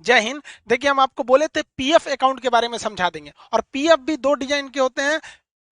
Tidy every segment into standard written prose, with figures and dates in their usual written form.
जय हिंद। देखिए हम आपको बोले थे पीएफ अकाउंट के बारे में समझा देंगे, और पीएफ भी दो डिजाइन के होते हैं,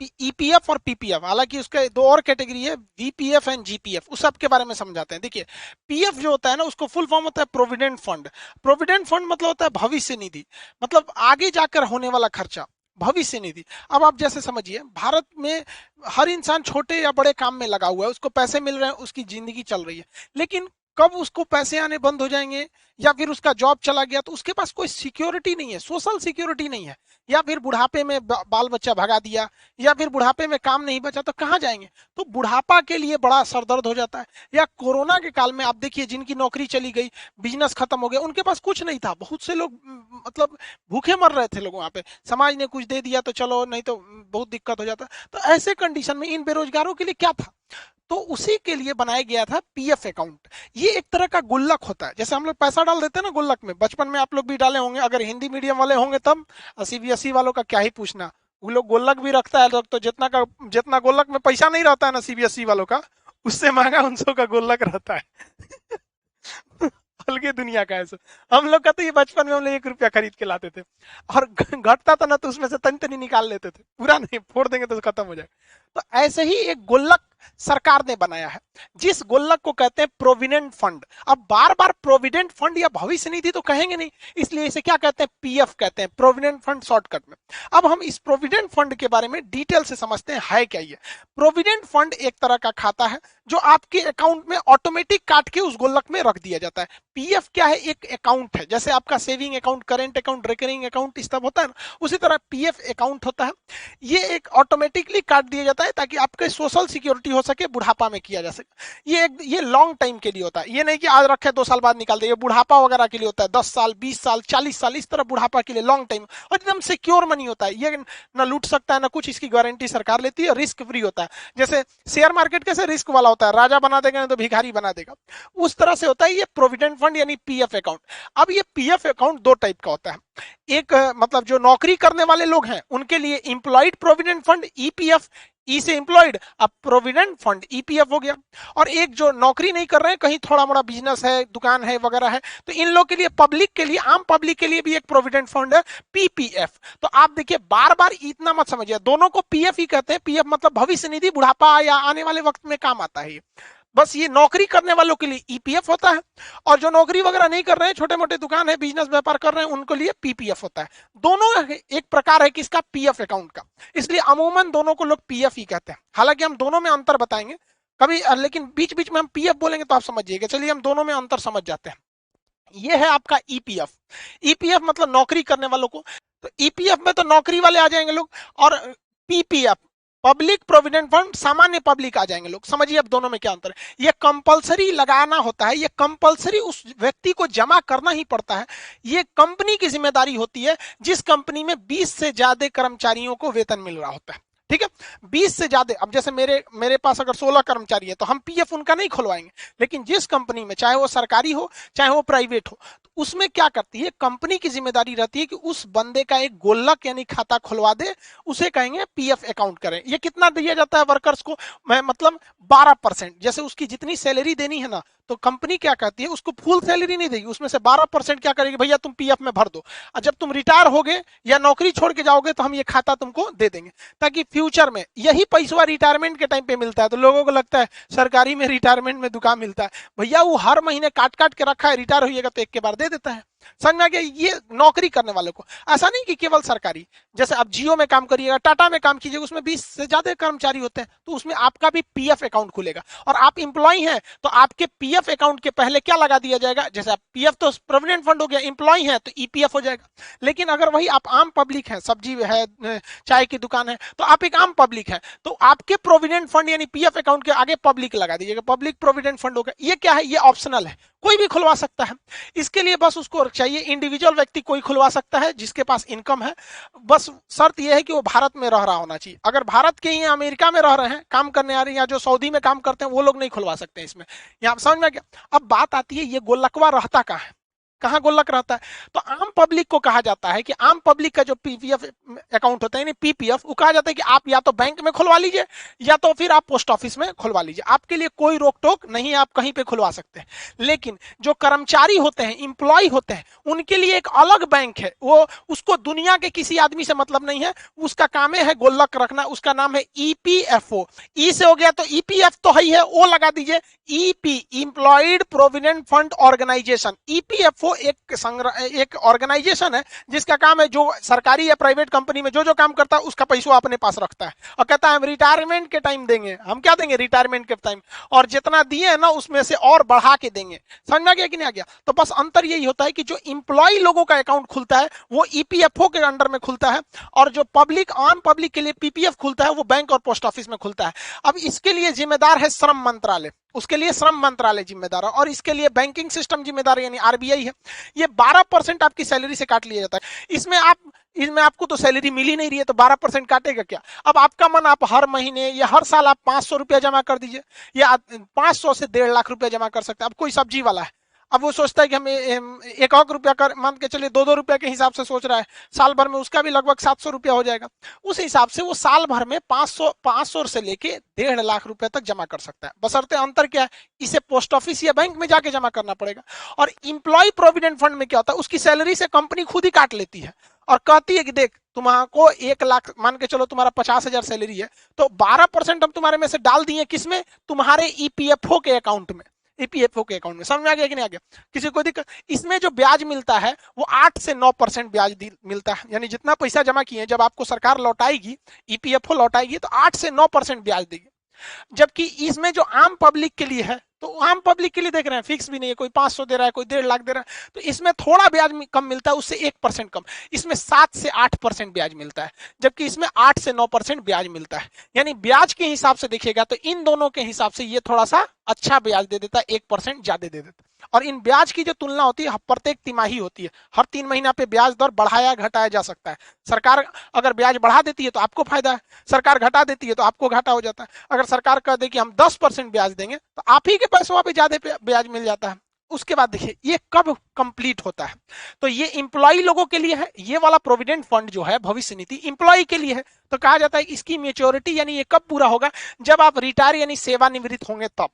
ईपीएफ और पीपीएफ। हालांकि उसके दो और कैटेगरी है, वीपीएफ एंड जीपीएफ, उस सब के बारे में समझाते हैं। देखिए पीएफ जो होता है ना, उसको फुल फॉर्म होता है प्रोविडेंट फंड। प्रोविडेंट फंड मतलब होता है भविष्य निधि, मतलब आगे जाकर होने वाला खर्चा, भविष्य निधि। अब आप जैसे समझिए, भारत में हर इंसान छोटे या बड़े काम में लगा हुआ है, उसको पैसे मिल रहे हैं, उसकी जिंदगी चल रही है। लेकिन कब उसको पैसे आने बंद हो जाएंगे या फिर उसका जॉब चला गया तो उसके पास कोई सिक्योरिटी नहीं है, सोशल सिक्योरिटी नहीं है, या फिर बुढ़ापे में बाल बच्चा भगा दिया, या फिर बुढ़ापे में काम नहीं बचा, तो कहाँ जाएंगे? तो बुढ़ापा के लिए बड़ा सरदर्द हो जाता है। या कोरोना के काल में आप देखिए, जिनकी नौकरी चली गई, बिजनेस खत्म हो गया, उनके पास कुछ नहीं था, बहुत से लोग मतलब भूखे मर रहे थे लोग वहां पे, समाज ने कुछ दे दिया तो चलो, नहीं तो बहुत दिक्कत हो जाता। तो ऐसे कंडीशन में इन बेरोजगारों के लिए क्या था? तो उसी के लिए बनाया गया था पीएफ अकाउंट। ये एक तरह का गुल्लक होता है, जैसे हम लोग पैसा डाल देते हैं ना गुल्लक में, बचपन में आप लोग भी डाले होंगे, अगर हिंदी मीडियम वाले होंगे तब। सीबीएसई वालों का क्या ही पूछना, वो लोग गुल्लक भी रखता है लोग, तो जितना गुल्लक में पैसा नहीं रहता है ना सीबीएसई वालों का, उससे महंगा उनसों का गुल्लक रहता है। अलगे दुनिया का है सो। हम लोग का तो ये बचपन में हम लोग 1 रुपया खरीद के लाते थे, और घटता था ना तो उसमें से तनी तनी निकाल लेते थे, पूरा नहीं, फोड़ देंगे तो खत्म हो जाएगा। तो ऐसे ही एक गुल्लक सरकार ने बनाया है, जिस गुल्लक को कहते हैं प्रोविडेंट फंड। अब बार बार प्रोविडेंट फंड या भविष्य निधि तो कहेंगे नहीं, इसलिए इसे क्या कहते हैं, पीएफ कहते हैं, प्रोविडेंट फंड शॉर्टकट में। अब हम इस प्रोविडेंट फंड के बारे में डिटेल से समझते हैं, है क्या ये। प्रोविडेंट फंड एक तरह का खाता है जो आपके अकाउंट में ऑटोमेटिक काट के उस गुल्लक में रख दिया जाता है। पीएफ क्या है, एक अकाउंट है, जैसे आपका saving account, current account, recurring account, इस सब होता है ना, उसी तरह पीएफ अकाउंट होता है। ये एक ऑटोमेटिकली काट दिया जाता है ताकि आपके सोशल सिक्योरिटी हो सके, बुढ़ापा में किया जा सके। ये लॉन्ग टाइम के लिए होता है, ये नहीं कि आज रखे 2 साल बाद निकाल दे। ये बुढ़ापा वगैरह के लिए होता है, 10 साल, 20 साल, 40 साल, इस तरह बुढ़ापा के लिए लॉन्ग टाइम, और एकदम सिक्योर मनी होता है। ये ना लूट सकता है ना कुछ, इसकी गारंटी सरकार लेती है, रिस्क फ्री होता है। जैसे शेयर मार्केट कैसे रिस्क वाला होता है, राजा बना देगा नहीं तो भिखारी बना देगा, उस तरह से होता है ये प्रोविडेंट फंड यानी पीएफ अकाउंट। अब ये पीएफ अकाउंट दो टाइप का होता है। एक मतलब जो नौकरी करने वाले लोग हैं उनके लिए एम्प्लॉयड प्रोविडेंट फंड, ईपीएफ, ई से एम्प्लॉयड, अब प्रोविडेंट फंड ईपीएफ हो गया। और एक जो नौकरी नहीं कर रहे हैं, कहीं थोड़ा मोड़ा बिजनेस है, दुकान है वगैरह है, तो इन लोग के लिए, पब्लिक के लिए, आम पब्लिक के लिए भी एक प्रोविडेंट फंड है, पीपीएफ। तो आप देखिए, बार बार इतना मत समझिए, दोनों को पीएफ ही कहते हैं। पीएफ मतलब भविष्य निधि, बुढ़ापा या आने वाले वक्त में काम आता है। बस ये नौकरी करने वालों के लिए ईपीएफ होता है, और जो नौकरी वगैरह नहीं कर रहे हैं, छोटे मोटे दुकान है, बिजनेस व्यापार कर रहे हैं, उनके लिए पीपीएफ होता है। दोनों एक प्रकार है किसका, पीएफ अकाउंट का, इसलिए अमूमन दोनों को लोग पीएफ ही कहते हैं। हालांकि हम दोनों में अंतर बताएंगे कभी, लेकिन बीच बीच में हम पीएफ बोलेंगे तो आप समझिएगा। चलिए हम दोनों में अंतर समझ जाते हैं। ये है आपका ईपीएफ। ईपीएफ मतलब नौकरी करने वालों को, तो ईपीएफ में तो नौकरी वाले आ जाएंगे लोग, और पीपीएफ पब्लिक प्रोविडेंट फंड, सामान्य पब्लिक आ जाएंगे लोग। समझिए अब दोनों में क्या अंतर है। ये कंपलसरी लगाना होता है, ये कंपलसरी उस व्यक्ति को जमा करना ही पड़ता है। ये कंपनी की जिम्मेदारी होती है, जिस कंपनी में 20 से ज्यादा कर्मचारियों को वेतन मिल रहा होता है। ठीक है, 20 से ज्यादा। अब जैसे मेरे पास अगर 16 कर्मचारी है तो हम पीएफ उनका नहीं खुलवाएंगे, लेकिन जिस कंपनी में, चाहे वो सरकारी हो चाहे वो प्राइवेट हो, तो उसमें क्या करती है कंपनी की जिम्मेदारी रहती है कि उस बंदे का एक गोल्लक यानी खाता खुलवा दे, उसे कहेंगे पीएफ अकाउंट करें। ये कितना दिया जाता है वर्कर्स को, मैं मतलब 12%। जैसे उसकी जितनी सैलरी देनी है ना, तो कंपनी क्या कहती है, उसको फुल सैलरी नहीं देगी, उसमें से 12% क्या करेगी, भैया तुम पीएफ में भर दो, और जब तुम रिटायर होगे या नौकरी छोड़ के जाओगे तो हम ये खाता तुमको दे देंगे, ताकि फ्यूचर में यही पैसा रिटायरमेंट के टाइम पे मिलता है। तो लोगों को लगता है सरकारी में रिटायरमेंट में दुकान मिलता है, भैया वो हर महीने काट काट के रखा है, रिटायर होइएगा तो एक के बार दे देता है। समझ में आ गया? ये नौकरी करने वालों को। ऐसा नहीं कि केवल सरकारी, जैसे आप जियो में काम करिएगा, टाटा में काम कीजिएगा, उसमें 20 से ज्यादा कर्मचारी होते हैं, तो उसमें आपका भी पीएफ अकाउंट खुलेगा। और आप इंप्लॉय हैं तो आपके पीएफ अकाउंट के पहले क्या लगा दिया जाएगा, जैसे आप पीएफ तो प्रोविडेंट फंड हो गया, इंप्लॉय है तो ईपीएफ हो जाएगा। लेकिन अगर वही आप आम पब्लिक है, सब्जी है, चाय की दुकान है, तो आप एक आम पब्लिक है, तो आपके प्रोविडेंट फंड यानी पीएफ अकाउंट के आगे पब्लिक लगा दीजिएगा, पब्लिक प्रोविडेंट फंड होगा। ये क्या है, ये ऑप्शनल है, कोई भी खुलवा सकता है। इसके लिए बस उसको चाहिए, इंडिविजुअल व्यक्ति कोई खुलवा सकता है जिसके पास इनकम है। बस शर्त यह है कि वो भारत में रह रहा होना चाहिए। अगर भारत के ही अमेरिका में रह रहे हैं, काम करने आ रहे हैं, या जो सऊदी में काम करते हैं, वो लोग नहीं खुलवा सकते इसमें। यहाँ समझ में क्या? अब बात आती है ये गोलकवा रहता कहाँ है। कहाँ गुल्लक रहता है? तो आम पब्लिक को कहा जाता है कि आम पब्लिक का जो पीपीएफ अकाउंट होता है यानी पीपीएफ, वो कहा जाता है कि आप या तो बैंक में खुलवा लीजिए या तो फिर आप पोस्ट ऑफिस में खुलवा लीजिए, आपके लिए कोई रोक टोक नहीं है, आप कहीं पे खुलवा सकते हैं। लेकिन जो कर्मचारी होते हैं, इंप्लॉय होते हैं, उनके लिए एक अलग बैंक है, वो उसको दुनिया के किसी आदमी से मतलब नहीं है, उसका काम है गुल्लक रखना, उसका नाम है ईपीएफओ। ई से हो गया तो ईपीएफ तो है, ओ लगा दीजिए, EP employed provident fund organisation. EPFO एक ऑर्गेनाइजेशन है जिसका काम है जो सरकारी या प्राइवेट कंपनी में जो जो काम करता है उसका पैसा अपने पास रखता है और कहता है हम रिटायरमेंट के टाइम देंगे। हम क्या देंगे? रिटायरमेंट के टाइम, और जितना दिए ना उसमें से और बढ़ा के देंगे। समझ में आ गया कि नहीं आ गया? तो बस अंतर यही होता है कि जो इंप्लॉय लोगों का अकाउंट खुलता है वो ईपीएफओ के अंडर में खुलता है, और जो पब्लिक आम पब्लिक के लिए पीपीएफ खुलता है वो बैंक और पोस्ट ऑफिस में खुलता है। अब इसके लिए जिम्मेदार है श्रम मंत्रालय, उसके लिए श्रम मंत्रालय जिम्मेदार है, और इसके लिए बैंकिंग सिस्टम जिम्मेदार है यानी आरबीआई है। ये 12% आपकी सैलरी से काट लिया जाता है। इसमें आपको तो सैलरी मिल ही नहीं रही है तो 12% काटेगा क्या? अब आपका मन, आप हर महीने या हर साल आप 500 रुपया जमा कर दीजिए, या 500 से 1.5 लाख रुपया जमा कर सकते हैं। अब कोई सब्जी वाला है, अब वो सोचता है कि हम 1 रुपया कर मान के चलिए 2-2 रुपया के हिसाब से सोच रहा है, साल भर में उसका भी लगभग 700 रुपया हो जाएगा। उस हिसाब से वो साल भर में 500 से लेके 1.5 लाख रुपया तक जमा कर सकता है। बशर्ते अंतर क्या है, इसे पोस्ट ऑफिस या बैंक में जाके जमा करना पड़ेगा। और इंप्लॉय प्रोविडेंट फंड में क्या होता है, उसकी सैलरी से कंपनी खुद ही काट लेती है और कहती है कि देख तुम्हारा 1 लाख मान के चलो, तुम्हारा 50,000 सैलरी है, तो 12% हम तुम्हारे में से डाल दिए किसमें? तुम्हारे ईपीएफओ के अकाउंट में, ईपीएफओ के अकाउंट में। समझ में आ गया कि नहीं आ गया? किसी को दिक्कत? इसमें जो ब्याज मिलता है वो 8 से 9% ब्याज मिलता है, यानी जितना पैसा जमा किए जब आपको सरकार लौटाएगी, ईपीएफओ लौटाएगी तो 8 से 9% ब्याज देगी। जबकि इसमें जो आम पब्लिक के लिए है, तो आम पब्लिक के लिए देख रहे हैं फिक्स भी नहीं है, कोई 500 दे रहा है, कोई 1.5 लाख दे रहा है, तो इसमें थोड़ा ब्याज कम मिलता है, उससे 1% कम। इसमें 7 से 8% ब्याज मिलता है, जबकि इसमें 8 से 9% ब्याज मिलता है। यानी ब्याज के हिसाब से देखिएगा तो इन दोनों के हिसाब से ये थोड़ा सा अच्छा ब्याज दे देता है, 1% ज्यादा दे देता है। और इन ब्याज की जो तुलना होती है प्रत्येक तिमाही होती है, हर 3 महीना पे ब्याज दर बढ़ाया घटाया जा सकता है। सरकार अगर ब्याज बढ़ा देती है तो आपको फायदा है, सरकार घटा देती है तो आपको घाटा हो जाता है। अगर सरकार कह दे कि हम 10% ब्याज देंगे तो आप ही के पैसों पे ज्यादा ब्याज मिल जाता है। उसके बाद देखिए ये कब कंप्लीट होता है, तो ये इंप्लॉय लोगों के लिए है, ये वाला प्रोविडेंट फंड जो है भविष्य निधि इंप्लॉय के लिए है। तो कहा जाता है इसकी मैच्योरिटी यानी ये कब पूरा होगा, जब आप रिटायर यानी सेवानिवृत्त होंगे तब।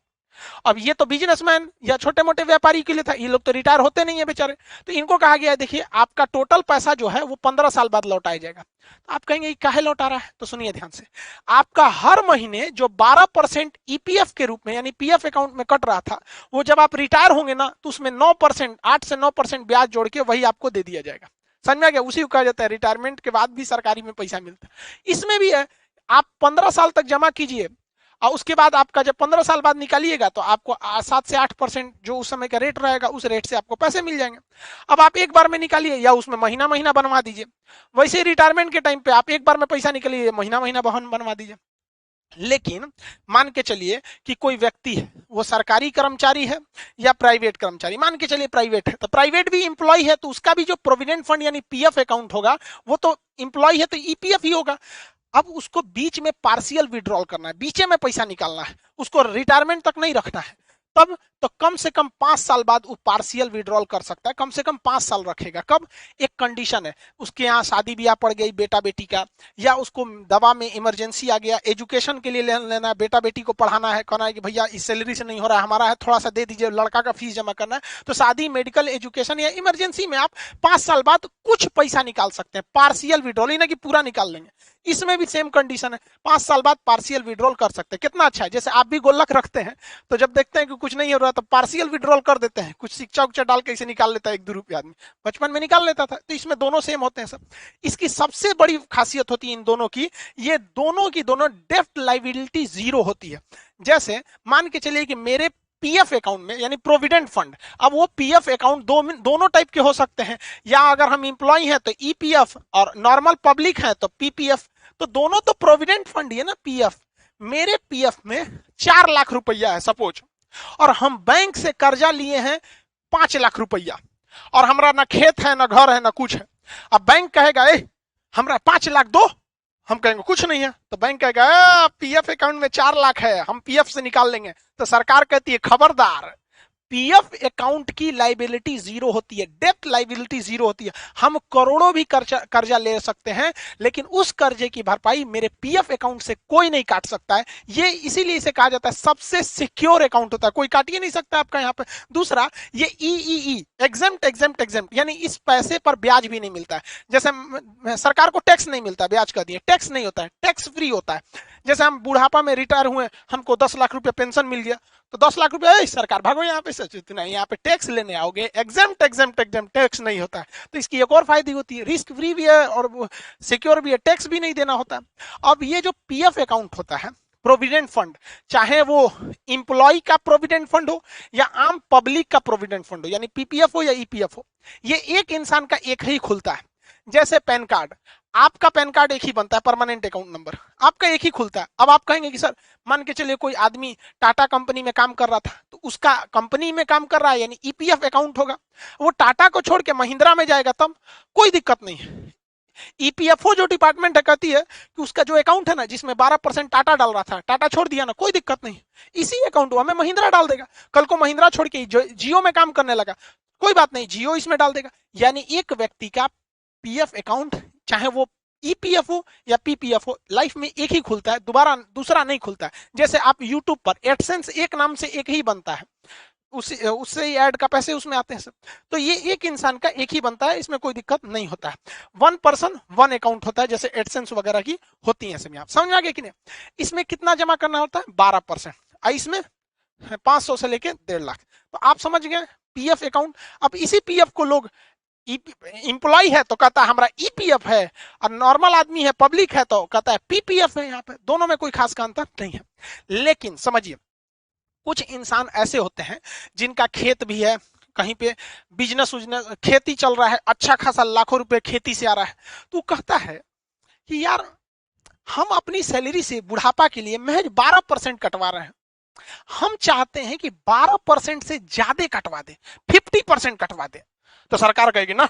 अब ये तो बिजनेसमैन या छोटे मोटे व्यापारी के लिए था, ये लोग तो रिटायर होते नहीं है बेचारे, तो इनको कहा गया है देखिए आपका टोटल पैसा जो है वो 15 साल बाद लौटाया जाएगा। तो आप कहेंगे काहे लौटा रहा है, तो सुनिए ध्यान से, आपका हर महीने जो 12% ईपीएफ के रूप में यानी पीएफ अकाउंट में कट रहा था, वो जब आप रिटायर होंगे ना तो उसमें 9%, 8 से 9% ब्याज जोड़ के वही आपको दे दिया जाएगा। समझ में आ गया? उसी को कहा जाता है रिटायरमेंट के बाद भी सरकारी में पैसा मिलता है। इसमें भी है, आप 15 साल तक जमा कीजिए और उसके बाद आपका जब 15 साल बाद निकालिएगा तो आपको 7 से 8% जो उस समय का रेट रहेगा उस रेट से आपको पैसे मिल जाएंगे। अब आप एक बार में निकालिए या उसमें महीना महीना बनवा दीजिए, वैसे रिटायरमेंट के टाइम पे आप एक बार में पैसा निकालिए, महीना महीना बनवा दीजिए। लेकिन मान के चलिए कि कोई व्यक्ति है, वो सरकारी कर्मचारी है या प्राइवेट कर्मचारी, मान के चलिए प्राइवेट है, तो प्राइवेट भी इंप्लॉय है तो उसका भी जो प्रोविडेंट फंड यानी पीएफ अकाउंट होगा वो तो इंप्लॉय है तो ईपीएफ ही होगा। अब उसको बीच में पार्शियल विड्रॉल करना है, बीच में पैसा निकालना है, उसको रिटायरमेंट तक नहीं रखना है, तब तो कम से कम 5 साल बाद वो पार्शियल विड्रॉल कर सकता है। कम से कम 5 साल रखेगा। कब? एक कंडीशन है, उसके यहाँ शादी ब्याह पड़ गई बेटा बेटी का, या उसको दवा में इमरजेंसी आ गया, एजुकेशन के लिए लेना है, बेटा बेटी को पढ़ाना है, कहना है कि भैया इस सैलरी से नहीं हो रहा है हमारा है, थोड़ा सा दे दीजिए, लड़का का फीस जमा करना है, तो शादी मेडिकल एजुकेशन या इमरजेंसी में आप 5 साल बाद कुछ पैसा निकाल सकते हैं, पार्शियल विड्रॉल, ना कि पूरा निकाल लेंगे। इसमें भी सेम कंडीशन है, 5 साल बाद पार्शियल विड्रॉल कर सकते हैं। कितना अच्छा है, जैसे आप भी गुल्लक रखते हैं तो जब देखते हैं कि कुछ नहीं हो रहा तो पार्शियल विड्रॉल कर देते हैं, कुछ सिक्का उच्चा डाल के इसे निकाल लेता है, 1-2 रुपया आदमी बचपन में निकाल लेता था। तो इसमें दोनों सेम होते हैं सब। इसकी सबसे बड़ी खासियत होती है इन दोनों की, ये दोनों की दोनों डेब्ट लायबिलिटी 0 होती है। जैसे मान के चलिए कि मेरे पीएफ अकाउंट में यानी प्रोविडेंट फंड, अब वो पीएफ अकाउंट दोनों टाइप के हो सकते हैं, या अगर हम इंप्लॉय हैं तो ईपीएफ और नॉर्मल पब्लिक है तो पीपीएफ, तो दोनों तो प्रोविडेंट फंड है ना पीएफ। मेरे पीएफ में 4 लाख रुपया है सपोज, और हम बैंक से कर्जा लिए हैं 5 लाख रुपया, और हमारा ना खेत है ना घर है ना कुछ है। अब बैंक कहेगा हमरा 5 लाख दो, हम कहेंगे कुछ नहीं है, तो बैंक कहेगा पीएफ अकाउंट में 4 लाख है, हम पीएफ से निकाल लेंगे। तो सरकार कहती है खबरदार, पीएफ अकाउंट की लाइबिलिटी जीरो होती है, डेथ लाइबिलिटी जीरो होती है। हम करोड़ों भी कर्जा ले सकते हैं, लेकिन उस कर्जे की भरपाई मेरे पीएफ अकाउंट से कोई नहीं काट सकता है। ये इसीलिए इसे कहा जाता है सबसे सिक्योर अकाउंट होता है, कोई काट ही नहीं सकता आपका यहाँ पे। दूसरा, ये ई एग्जेम्प्ट एग्जेम्प्ट एग्जेम्प्ट, यानी इस पैसे पर ब्याज भी नहीं मिलता है। जैसे सरकार को टैक्स नहीं मिलता, ब्याज का दिए, टैक्स नहीं होता है, टैक्स फ्री होता है। जैसे हम बुढ़ापा में रिटायर हुए, हमको 10 लाख रुपए पेंशन मिल गया, तो 10 लाख रुपए सरकार भागो यहाँ पे से, नहीं यहाँ पे टैक्स लेने आओगे, एग्जेम्प्ट एग्जेम्प्ट एग्जेम्प्ट, टैक्स नहीं होता है। तो इसकी एक और फायदे होती है, रिस्क फ्री भी है और सिक्योर भी है, टैक्स भी नहीं देना होता। अब ये जो पीएफ अकाउंट होता है, प्रोविडेंट फंड, चाहे वो इंप्लॉय का प्रोविडेंट फंड हो या आम पब्लिक का प्रोविडेंट फंड हो, यानी पीपीएफ हो या ईपीएफ हो, ये एक इंसान का एक ही खुलता है। जैसे पैन कार्ड, आपका पैन कार्ड एक ही बनता है, परमानेंट अकाउंट नंबर आपका एक ही खुलता है। अब आप कहेंगे कि सर मान के चलिए कोई आदमी टाटा कंपनी में काम कर रहा था, तो उसका कंपनी में काम कर रहा है यानी ईपीएफ अकाउंट होगा, वो टाटा को छोड़ के महिंद्रा में जाएगा तब कोई दिक्कत नहीं है। ईपीएफओ जो डिपार्टमेंट है कहती है कि उसका जो अकाउंट है ना, जिसमें 12% टाटा डाल रहा था, टाटा छोड़ दिया ना, कोई दिक्कत नहीं, इसी अकाउंट में महिंद्रा डाल देगा। कल को महिंद्रा छोड़ के जियो में काम करने लगा, कोई बात नहीं, जियो इसमें डाल देगा। यानी एक व्यक्ति का पीएफ अकाउंट, चाहे वो ईपीएफ हो या पीपीएफ हो, लाइफ में एक ही खुलता है, दोबारा दूसरा नहीं खुलता है। जैसे आप यूट्यूब पर एडसेंस एक नाम से एक ही बनता है, उससे ऐड का पैसे उसमें आते हैं सब, तो ये एक इंसान का एक ही बनता है, इसमें कोई दिक्कत नहीं होता है। वन पर्सन वन अकाउंट होता है, जैसे एडसेंस वगैरह की होती है सब। आप समझ आ गए कि नहीं? इसमें कितना जमा करना होता है? 12%। इसमें 500 से लेके 1.5 लाख। तो आप समझ गए पीएफ अकाउंट। अब इसी पीएफ को लोग, इंप्लॉय है तो कहता है हमारा ईपीएफ है, और नॉर्मल आदमी है, पब्लिक है तो कहता है पीपीएफ है। यहाँ पे दोनों में कोई खास अंतर नहीं है। लेकिन समझिए, कुछ इंसान ऐसे होते हैं जिनका खेत भी है, कहीं पे बिजनेस खेती चल रहा है, अच्छा खासा लाखों रुपए खेती से आ रहा है, तो कहता है कि यार हम अपनी सैलरी से बुढ़ापा के लिए महज 12% कटवा रहे हैं, हम चाहते हैं कि 12% से ज्यादा कटवा दे, 50% कटवा दे। तो सरकार कहेगी ना,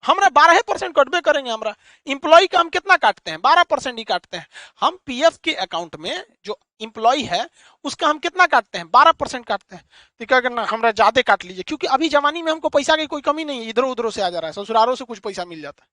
हमरा 12% कटबे करेंगे, हमरा इंप्लॉय का हम कितना काटते हैं? 12% ही काटते हैं। हम पीएफ के अकाउंट में जो इंप्लॉय है उसका हम कितना काटते हैं? 12% काटते हैं। तो क्या करना, हमरा ज्यादा काट लीजिए, क्योंकि अभी जमाने में हमको पैसा की कोई कमी नहीं है, इधर उधर से आ जा रहा है, ससुरालों से कुछ पैसा मिल जाता है।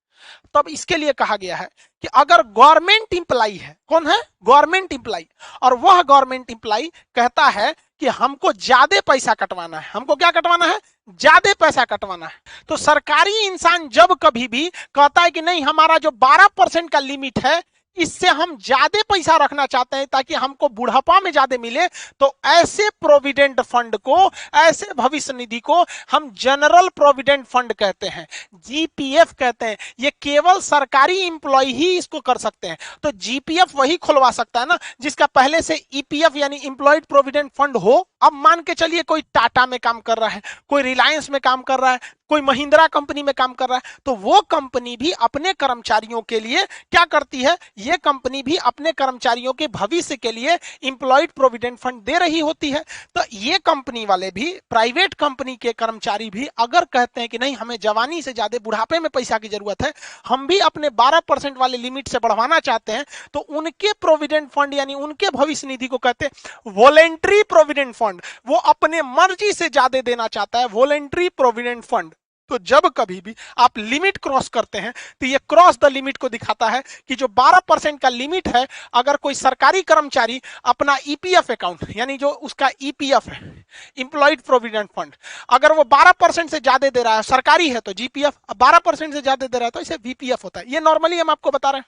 तब इसके लिए कहा गया है कि अगर गवर्नमेंट इंप्लॉय है, कौन है? गवर्नमेंट इंप्लॉय, और वह गवर्नमेंट इंप्लॉय कहता है कि हमको ज्यादा पैसा कटवाना है, हमको क्या कटवाना है? ज्यादा पैसा कटवाना है। तो सरकारी इंसान जब कभी भी कहता है कि नहीं, हमारा जो 12% का लिमिट है, इससे हम ज्यादा पैसा रखना चाहते हैं ताकि हमको बुढ़ापा में ज्यादा मिले, तो ऐसे प्रोविडेंट फंड को, ऐसे भविष्य निधि को हम जनरल प्रोविडेंट फंड कहते हैं, जीपीएफ कहते हैं। ये केवल सरकारी इंप्लॉय ही इसको कर सकते हैं। तो जीपीएफ वही खुलवा सकता है ना जिसका पहले से ईपीएफ यानी इंप्लॉयड प्रोविडेंट फंड हो। अब मान के चलिए कोई टाटा में काम कर रहा है, कोई रिलायंस में काम कर रहा है, कोई महिंद्रा कंपनी में काम कर रहा है, तो वो कंपनी भी अपने कर्मचारियों के लिए क्या करती है? ये कंपनी भी अपने कर्मचारियों के भविष्य के लिए इंप्लॉयड प्रोविडेंट फंड दे रही होती है। तो ये कंपनी वाले भी, प्राइवेट कंपनी के कर्मचारी भी अगर कहते हैं कि नहीं, हमें जवानी से ज्यादा बुढ़ापे में पैसा की जरूरत है, हम भी अपने 12% वाले लिमिट से बढ़वाना चाहते हैं, तो उनके प्रोविडेंट फंड यानी उनके भविष्य निधि को कहते हैं वॉलेंट्री प्रोविडेंट फंड। वो अपने मर्जी से ज्यादा देना चाहता है, वॉलेंट्री प्रोविडेंट फंड। तो जब कभी भी आप लिमिट क्रॉस करते हैं, तो ये क्रॉस द लिमिट को दिखाता है कि जो 12% का लिमिट है, अगर कोई सरकारी कर्मचारी अपना ईपीएफ अकाउंट यानी जो उसका ईपीएफ है, इंप्लॉयड प्रोविडेंट फंड, अगर वो 12% से ज्यादा दे रहा है, सरकारी है तो जीपीएफ, 12% से ज्यादा दे रहा है तो इसे वीपीएफ होता है। ये नॉर्मली हम आपको बता रहे हैं।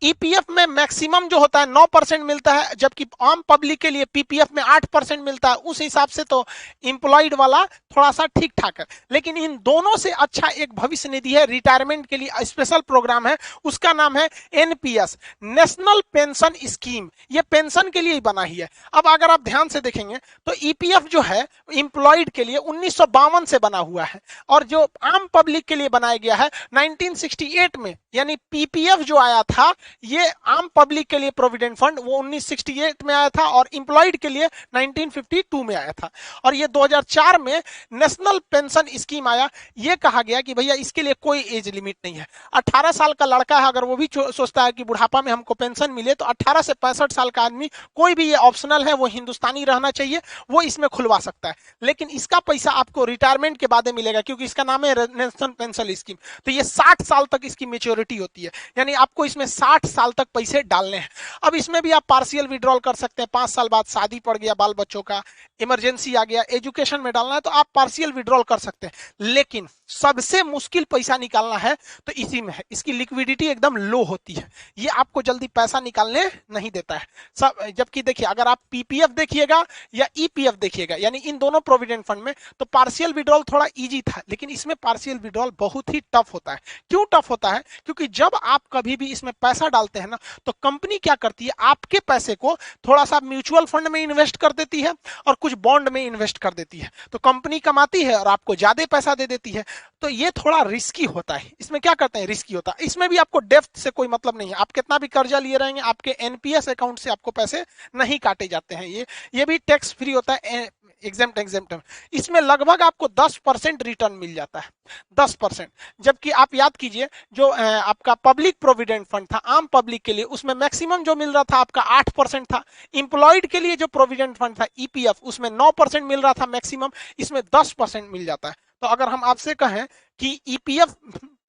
ईपीएफ में मैक्सिमम जो होता है 9% मिलता है, जबकि आम पब्लिक के लिए पीपीएफ में 8% मिलता है। उस हिसाब से तो इंप्लॉयड वाला थोड़ा सा ठीक ठाक है। लेकिन इन दोनों से अच्छा एक भविष्य निधि है, रिटायरमेंट के लिए स्पेशल प्रोग्राम है, उसका नाम है एनपीएस, नेशनल पेंशन स्कीम। ये पेंशन के लिए ही बना ही है। अब अगर आप ध्यान से देखेंगे तो ईपीएफ जो है इंप्लॉयड के लिए 1952 से बना हुआ है, और जो आम पब्लिक के लिए बनाया गया है 1968 में यानी पीपीएफ जो आया था ये आम पब्लिक के लिए प्रोविडेंट फंड वो 1968 में आया था और इंप्लॉयड के लिए 1952 में आया था। और ये 2004 में नेशनल पेंशन स्कीम आया। ये कहा गया कि भैया इसके लिए कोई एज लिमिट नहीं है। 18 साल का लड़का है अगर वो भी सोचता है कि बुढ़ापा में हमको पेंशन मिले तो 18 से 65 साल का आदमी, कोई भी, ये ऑप्शनल है, वो हिंदुस्तानी रहना चाहिए, वो इसमें खुलवा सकता है। लेकिन इसका पैसा आपको रिटायरमेंट के बाद मिलेगा क्योंकि इसका नाम है नेशनल पेंशन स्कीम। तो ये 60 साल तक इसकी मेच्योरिटी होती है, यानी आपको इसमें 60 साल तक पैसे डालने हैं। अब इसमें भी आप पार्शियल विड्रॉल कर सकते हैं। 5 साल बाद शादी पड़ गया, बाल बच्चों का इमरजेंसी आ गया, एजुकेशन में डालना है तो आप पार्शियल विड्रॉल कर सकते हैं। लेकिन सबसे मुश्किल पैसा निकालना है तो इसी में है। इसकी लिक्विडिटी एकदम लो होती है, ये आपको जल्दी पैसा निकालने नहीं देता है सब। जबकि देखिए अगर आप पीपीएफ देखिएगा या ईपीएफ देखिएगा, यानी इन दोनों प्रोविडेंट फंड में, तो पार्शियल विड्रॉल थोड़ा इजी था, लेकिन इसमें पार्शियल विड्रॉल बहुत ही टफ होता है। क्यों टफ होता है? क्योंकि जब आप कभी भी इसमें पैसा डालते हैं ना, तो कंपनी क्या करती है, आपके पैसे को थोड़ा सा म्यूचुअल फंड में इन्वेस्ट कर देती है और कुछ बॉन्ड में इन्वेस्ट कर देती है। तो कंपनी कमाती है और आपको ज्यादा पैसा दे देती है। तो ये थोड़ा रिस्की होता है। इसमें क्या करते हैं, रिस्की होता है। इसमें भी आपको डेप्थ से कोई मतलब नहीं है, आप कितना भी कर्जा लिए रहेंगे आपके एनपीएस अकाउंट से आपको पैसे नहीं काटे जाते हैं। ये भी टैक्स फ्री होता है, एग्जेम्प्ट। इसमें लगभग आपको 10% रिटर्न मिल जाता है, 10%। जबकि आप याद कीजिए जो आपका पब्लिक प्रोविडेंट फंड था आम पब्लिक के लिए, उसमें मैक्सिमम जो मिल रहा था आपका 8% था। इंप्लॉयड के लिए जो प्रोविडेंट फंड था ईपीएफ, उसमें 9% मिल रहा था मैक्सिमम, इसमें 10% मिल जाता है। तो अगर हम आपसे कहें कि ईपीएफ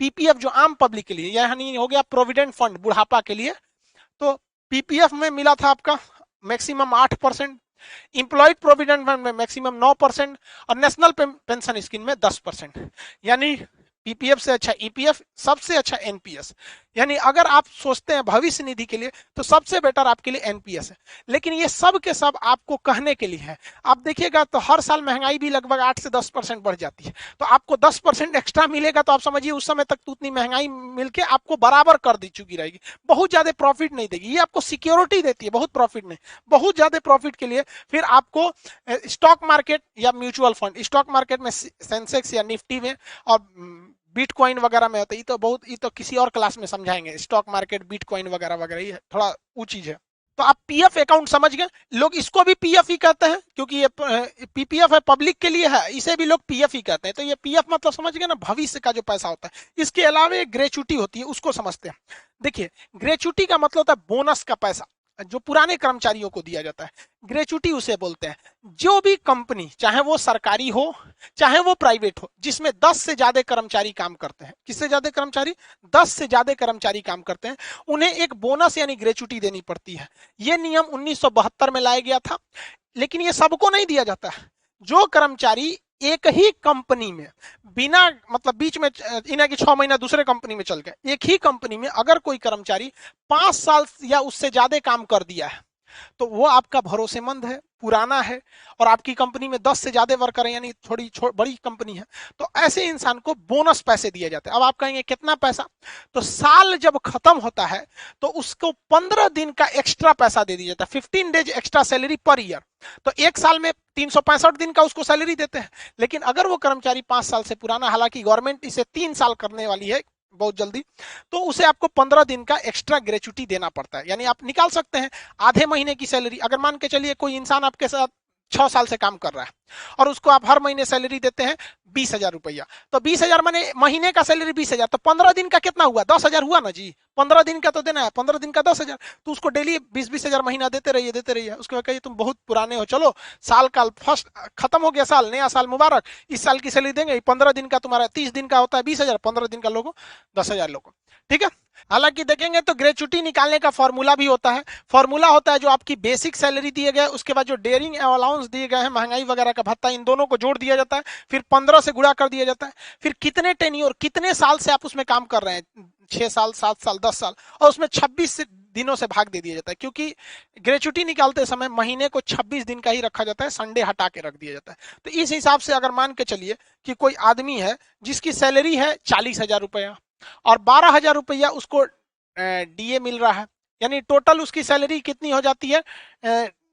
पीपीएफ जो आम पब्लिक के लिए, यानी हो गया प्रोविडेंट फंड बुढ़ापा के लिए, तो पीपीएफ में मिला था आपका मैक्सिमम 8%, इंप्लॉयड प्रोविडेंट फंड में मैक्सिमम 9% और नेशनल पेंशन स्कीम में 10%। यानी पीपीएफ से अच्छा ईपीएफ, सबसे अच्छा एनपीएस। यानी अगर आप सोचते हैं भविष्य निधि के लिए तो सबसे बेटर आपके लिए एनपीएस है। लेकिन ये सब के सब आपको कहने के लिए है। आप देखिएगा तो हर साल महंगाई भी लगभग 8 से 10% बढ़ जाती है, तो आपको 10% एक्स्ट्रा मिलेगा, तो आप समझिए उस समय तक तो उतनी महंगाई मिलके आपको बराबर कर दी चुकी रहेगी, बहुत ज्यादा प्रॉफिट नहीं देगी। ये आपको सिक्योरिटी देती है, बहुत प्रॉफिट नहीं, बहुत ज्यादा प्रॉफिट के लिए फिर आपको स्टॉक मार्केट या म्यूचुअल फंड, स्टॉक मार्केट में सेंसेक्स या निफ्टी में और बिटकॉइन वगैरह में होता है। ये तो किसी और क्लास में समझाएंगे, स्टॉक मार्केट, बिटकॉइन वगैरह वगैरह, ये थोड़ा ऊंची है। तो आप पीएफ अकाउंट समझ गए, लोग इसको भी पीएफ ही कहते हैं क्योंकि ये पीपीएफ है, पब्लिक के लिए है, इसे भी लोग पीएफ ही कहते हैं। तो ये पीएफ मतलब समझ गए ना, भविष्य का जो पैसा होता है। इसके अलावा एक ग्रेच्युटी होती है, उसको समझते हैं। देखिए ग्रेच्युटी का मतलब होता है बोनस का पैसा जो पुराने कर्मचारियों को दिया जाता है, ग्रेच्युटी उसे बोलते हैं। जो भी कंपनी, चाहे वो सरकारी हो चाहे वो प्राइवेट हो, जिसमें 10 से ज्यादा कर्मचारी काम करते हैं, किससे ज्यादा कर्मचारी, 10 से ज्यादा कर्मचारी काम करते हैं, उन्हें एक बोनस यानी ग्रेच्युटी देनी पड़ती है। ये नियम 1972 में लाया गया था, लेकिन ये सबको नहीं दिया जाता है। जो कर्मचारी एक ही कंपनी में बिना मतलब बीच में इन्हें कि 6 महीना दूसरे कंपनी में चल गए, एक ही कंपनी में अगर कोई कर्मचारी 5 साल या उससे ज्यादा काम कर दिया है तो वो आपका भरोसेमंद है, पुराना है और आपकी कंपनी में 10 से ज्यादा वर्कर है, यानी थोड़ी बड़ी कंपनी है, तो ऐसे इंसान को बोनस पैसे दिए जाते हैं। अब आप कहेंगे कितना पैसा, तो साल जब खत्म होता है तो उसको 15 दिन का एक्स्ट्रा पैसा दे दिया जाता है, 15 days extra salary per year. तो एक साल में 365 दिन का उसको सैलरी देते हैं। लेकिन अगर वो कर्मचारी 5 साल से पुराना, हालांकि गवर्नमेंट इसे 3 साल करने वाली है बहुत जल्दी, तो उसे आपको 15 दिन का एक्स्ट्रा ग्रेच्युटी देना पड़ता है। यानी आप निकाल सकते हैं आधे महीने की सैलरी। अगर मान के चलिए कोई इंसान आपके साथ 6 साल से काम कर रहा है और उसको आप हर महीने सैलरी देते हैं 20,000 रुपया, तो 20,000 माने महीने का सैलरी 20,000, तो 15 दिन का कितना हुआ, 10,000 हुआ ना जी। 15 दिन का तो देना है, 15 दिन का 10,000, तो उसको डेली 20,000 महीना देते रहिए। उसके बाद कहिए तुम बहुत पुराने हो, चलो साल का फर्स्ट खत्म हो गया, साल नया साल मुबारक, इस साल की सैलरी देंगे। 15 दिन का तुम्हारा 30 दिन का होता है 20,000, 15 दिन का लोगो 10,000 लोगो, ठीक है। हालांकि देखेंगे तो ग्रेच्युटी निकालने का फॉर्मूला भी होता है। फॉर्मूला होता है जो आपकी बेसिक सैलरी दिए गए, उसके बाद जो डेयरिंग अलाउंस दिए गए हैं, महंगाई वगैरह का भत्ता, इन दोनों को जोड़ दिया जाता है, फिर 15 से गुणा कर दिया जाता है, फिर कितने टेन्योर, कितने साल से आप उसमें काम कर रहे हैं, 6 साल 7 साल 10 साल, और उसमें 26 दिनों से भाग दे दिया जाता है। क्योंकि ग्रेच्युटी निकालते समय महीने को 26 दिन का ही रखा जाता है, संडे हटा के रख दिया जाता है। तो इस हिसाब से अगर मान के चलिए कि कोई आदमी है जिसकी सैलरी है 40,000 रुपया और 12,000 रुपया उसको डीए मिल रहा है, यानी टोटल उसकी सैलरी कितनी हो जाती है,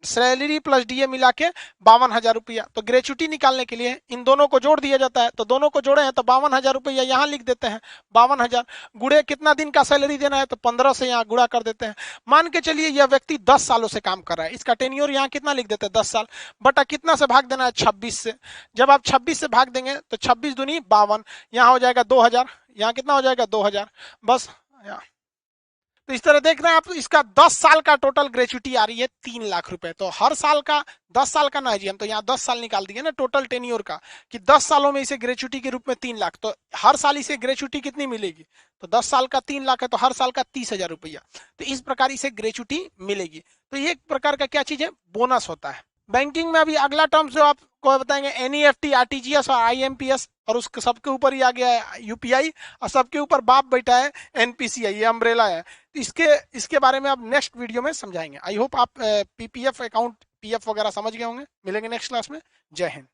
सैलरी प्लस डीए मिला के 52,000 रुपया। तो ग्रेचुटी निकालने के लिए इन दोनों को जोड़ दिया जाता है, तो दोनों को जोड़े हैं तो 52,000 रुपया यहाँ लिख देते हैं। 52,000 गुड़े कितना दिन का सैलरी देना है, तो 15 से यहाँ गुड़ा कर देते हैं। मान के चलिए यह व्यक्ति 10 सालों से काम कर रहा है, इसका टेन्योर यहाँ कितना लिख देते हैं, 10 साल, बटा कितना से भाग देना है, 26 से। जब आप 26 से भाग देंगे तो 26 दूनी 52, यहाँ हो जाएगा 2,000, यहाँ कितना हो जाएगा 2,000, बस यहाँ। तो इस तरह देख रहे हैं आप, इसका 10 साल का टोटल ग्रेचुटी आ रही है 3 लाख रुपए। तो हर साल का 10 साल का ना जी, हम तो यहाँ 10 साल निकाल दिए ना टोटल टेन्योर का, कि 10 सालों में इसे ग्रेचुटी के रूप में 3 लाख, तो हर साल इसे ग्रेचुटी कितनी मिलेगी, तो 10 साल का 3 लाख है तो हर साल का 30,000 रुपया। तो इस प्रकार इसे ग्रेचुटी मिलेगी। तो ये एक प्रकार का क्या चीज है, बोनस होता है। बैंकिंग में अभी अगला टर्म जो आपको बताएंगे एनईएफटी, आरटीजीएस और आईएमपीएस, और उसके सबके ऊपर ही आ गया है यूपीआई, और सबके ऊपर बाप बैठा है एनपीसीआई, ये अम्ब्रेला है। तो इसके बारे में अब नेक्स्ट वीडियो में समझाएंगे। आई होप आप पीपीएफ अकाउंट, पीएफ वगैरह समझ गए होंगे। मिलेंगे नेक्स्ट क्लास में। जय हिंद।